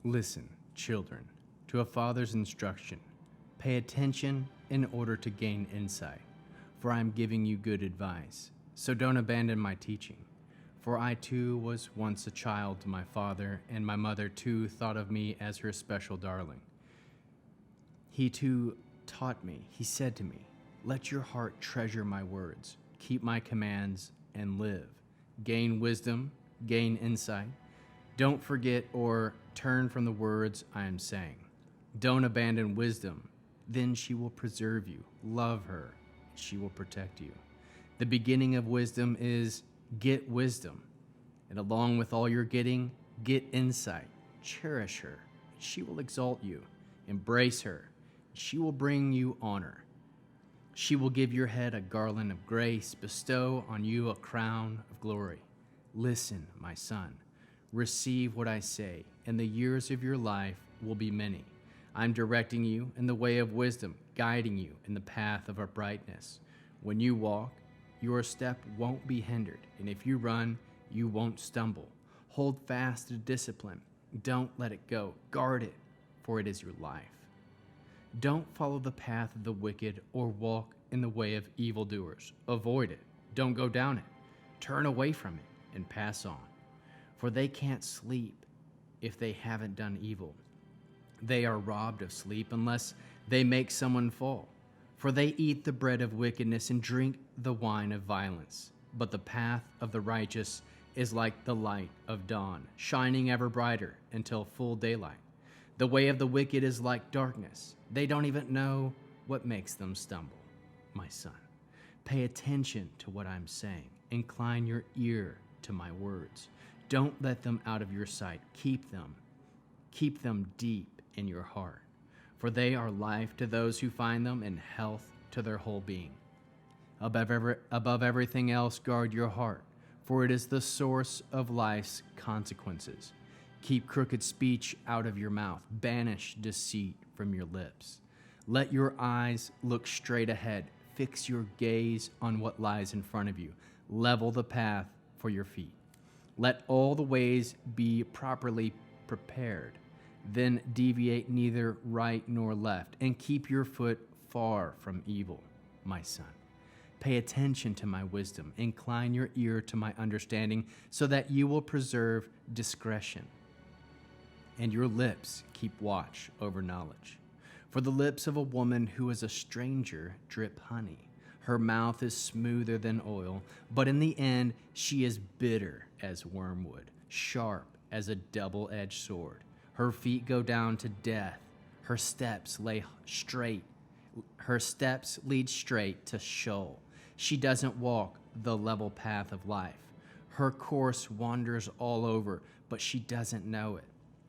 Listen, children, to a father's instruction. Pay attention in order to gain insight, for I am giving you good advice. So don't abandon my teaching. For I too was once a child to my father, and my mother too thought of me as her special darling. He too taught me. He said to me, let your heart treasure my words, keep my commands, and live. Gain wisdom, gain insight. Don't forget or turn from the words I am saying. Don't abandon wisdom, then she will preserve you. Love her, she will protect you. The beginning of wisdom is get wisdom, and along with all you're getting, get insight. Cherish her, she will exalt you. Embrace her, she will bring you honor. She will give your head a garland of grace, bestow on you a crown of glory. Listen, my son, receive what I say, and the years of your life will be many. I'm directing you in the way of wisdom, guiding you in the path of uprightness. When you walk, your step won't be hindered, and if you run, you won't stumble. Hold fast to discipline. Don't let it go. Guard it, for it is your life. Don't follow the path of the wicked or walk in the way of evildoers. Avoid it. Don't go down it. Turn away from it and pass on. For they can't sleep if they haven't done evil. They are robbed of sleep unless they make someone fall. For they eat the bread of wickedness and drink the wine of violence. But the path of the righteous is like the light of dawn, shining ever brighter until full daylight. The way of the wicked is like darkness. They don't even know what makes them stumble. My son, pay attention to what I'm saying. Incline your ear to my words. Don't let them out of your sight. Keep them deep in your heart. For they are life to those who find them and health to their whole being. Above everything else, guard your heart, for it is the source of life's consequences. Keep crooked speech out of your mouth. Banish deceit from your lips. Let your eyes look straight ahead. Fix your gaze on what lies in front of you. Level the path for your feet. Let all the ways be properly prepared. Then deviate neither right nor left, and keep your foot far from evil, my son. Pay attention to my wisdom. Incline your ear to my understanding, so that you will preserve discretion. And your lips keep watch over knowledge. For the lips of a woman who is a stranger drip honey. Her mouth is smoother than oil, but in the end she is bitter as wormwood, sharp as a double-edged sword. Her feet go down to death. Her steps lead straight to Sheol. She doesn't walk the level path of life. Her course wanders all over, but she doesn't know it.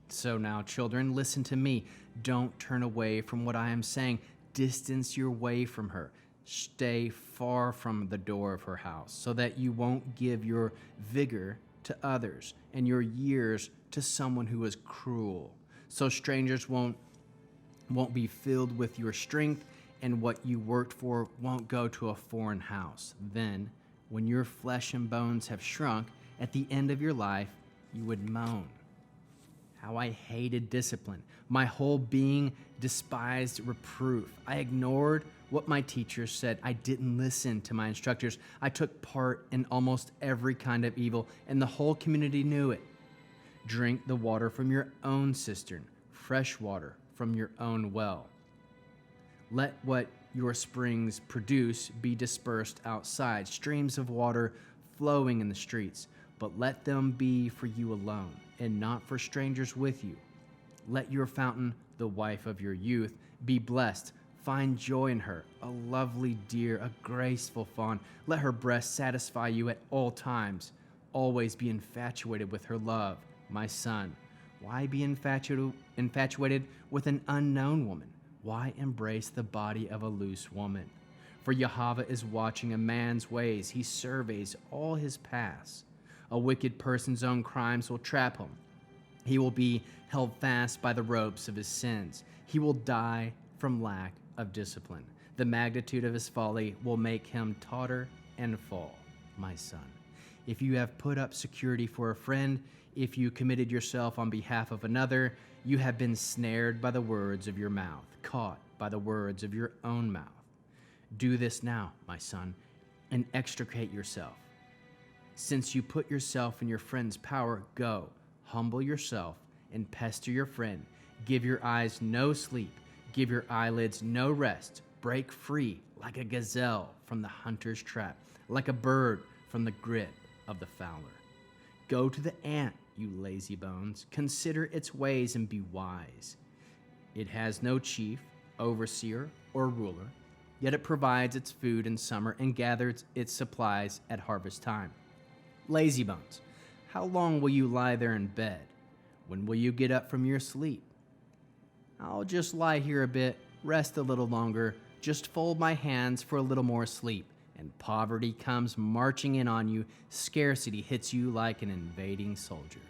So now, children, listen to me. Don't turn away from what I am saying. Distance your way from her. Stay far from the door of her house, so that you won't give your vigor to others and your years to someone who is cruel. So strangers won't be filled with your strength, and what you worked for won't go to a foreign house. Then, when your flesh and bones have shrunk, at the end of your life, you would moan, how I hated discipline. My whole being despised reproof. I ignored what my teachers said. I didn't listen to my instructors. I took part in almost every kind of evil, and the whole community knew it. Drink the water from your own cistern, fresh water from your own well. Let what your springs produce be dispersed outside, streams of water flowing in the streets, but let them be for you alone, and not for strangers with you. Let your fountain, the wife of your youth, be blessed. Find joy in her, a lovely deer, a graceful fawn. Let her breast satisfy you at all times. Always be infatuated with her love, my son. Why be infatuated with an unknown woman? Why embrace the body of a loose woman? For Yahweh is watching a man's ways. He surveys all his paths. A wicked person's own crimes will trap him. He will be held fast by the ropes of his sins. He will die from lack of discipline. The magnitude of his folly will make him totter and fall, my son. if you have put up security for a friend, if you committed yourself on behalf of another, you have been snared by the words of your mouth, caught by the words of your own mouth. Do this now, my son, and extricate yourself. Since you put yourself in your friend's power, go, humble yourself, and pester your friend. Give your eyes no sleep, give your eyelids no rest. Break free like a gazelle from the hunter's trap, like a bird from the grip of the fowler. Go to the ant, you lazy bones. Consider its ways and be wise. It has no chief, overseer, or ruler, yet it provides its food in summer and gathers its supplies at harvest time. Lazy bones, how long will you lie there in bed? When will you get up from your sleep? I'll just lie here a bit, rest a little longer, just fold my hands for a little more sleep, and poverty comes marching in on you, scarcity hits you like an invading soldier.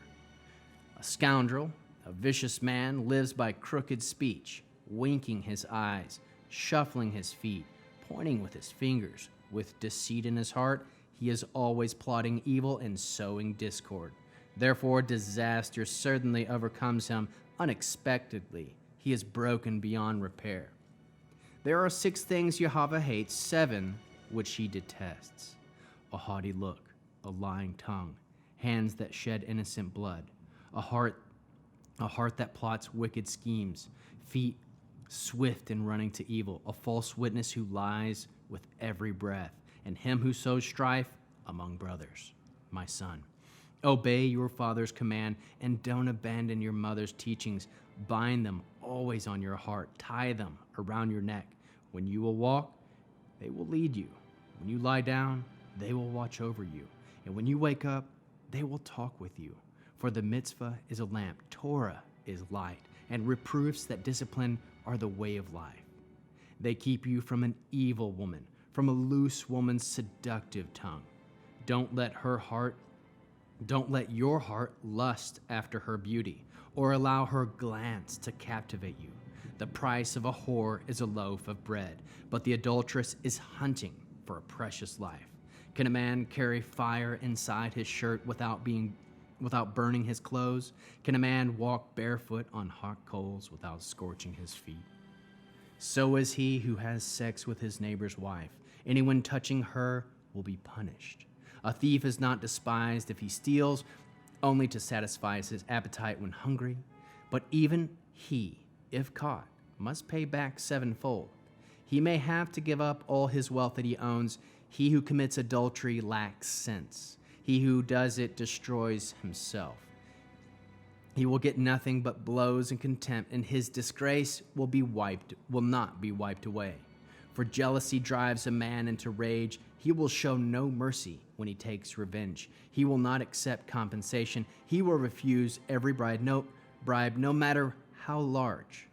A scoundrel, a vicious man, lives by crooked speech, winking his eyes, shuffling his feet, pointing with his fingers. With deceit in his heart, he is always plotting evil and sowing discord. Therefore, disaster certainly overcomes him unexpectedly. He is broken beyond repair. There are 6 things Jehovah hates, 7 which he detests: a haughty look, a lying tongue, hands that shed innocent blood, a heart that plots wicked schemes, feet swift in running to evil, a false witness who lies with every breath, and him who sows strife among brothers. My son, obey your father's command and don't abandon your mother's teachings. Bind them always on your heart. Tie them around your neck. When you will walk, they will lead you. When you lie down, they will watch over you. And when you wake up, they will talk with you. For the mitzvah is a lamp, Torah is light, and reproofs that discipline are the way of life. They keep you from an evil woman, from a loose woman's seductive tongue. Don't let your heart lust after her beauty, or allow her glance to captivate you. The price of a whore is a loaf of bread, but the adulteress is hunting for a precious life. Can a man carry fire inside his shirt without burning his clothes? Can a man walk barefoot on hot coals without scorching his feet? So is he who has sex with his neighbor's wife. Anyone touching her will be punished. A thief is not despised if he steals, only to satisfy his appetite when hungry. But even he, if caught, must pay back 7-fold. He may have to give up all his wealth that he owns. He who commits adultery lacks sense. He who does it destroys himself. He will get nothing but blows and contempt, and his disgrace will not be wiped away. For jealousy drives a man into rage. He will show no mercy when he takes revenge. He will not accept compensation. He will refuse every bribe, no matter how large.